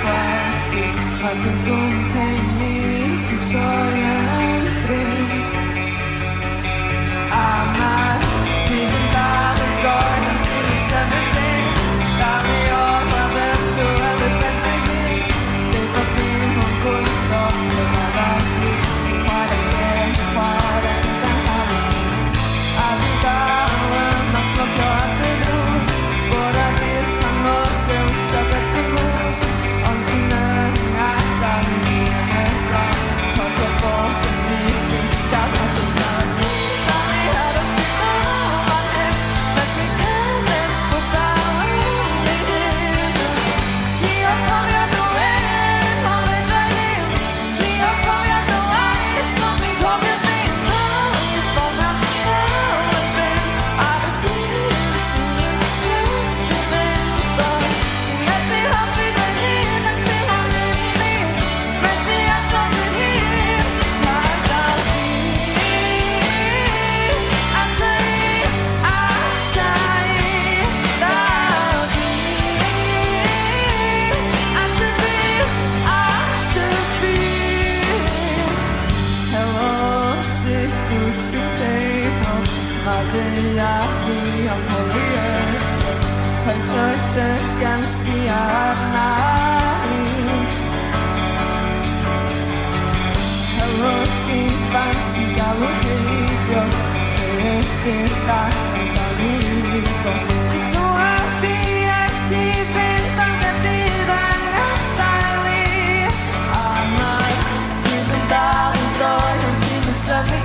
pasti akan containmi untuk sempre. Amar diventare un gol until the seventh day. Dame all my best to everything I did. Take up in one good stop to my life. To fight again, to fight and then I'll be down when my clock got the news. But I did some lost and suffered the most. Until now I got me and I got talk about the meaning that I could not. Tell me how to sleep on my head. Let me get it without leaving. She up on your way, on the driving. She up on your way, something coming in. For my everything, I was listening, listening. But she made me happy to hear until I'm leaving. Maybe I come to hear like that. I say Hello, secret table. 마비아비 영혼이었어. 펼쳐있던 깜찍한 나이. Hello, team fancy gallery. Este tá gallery. No ABS, inventando a vida na Bali. Amar, inventar um trono, se me sabe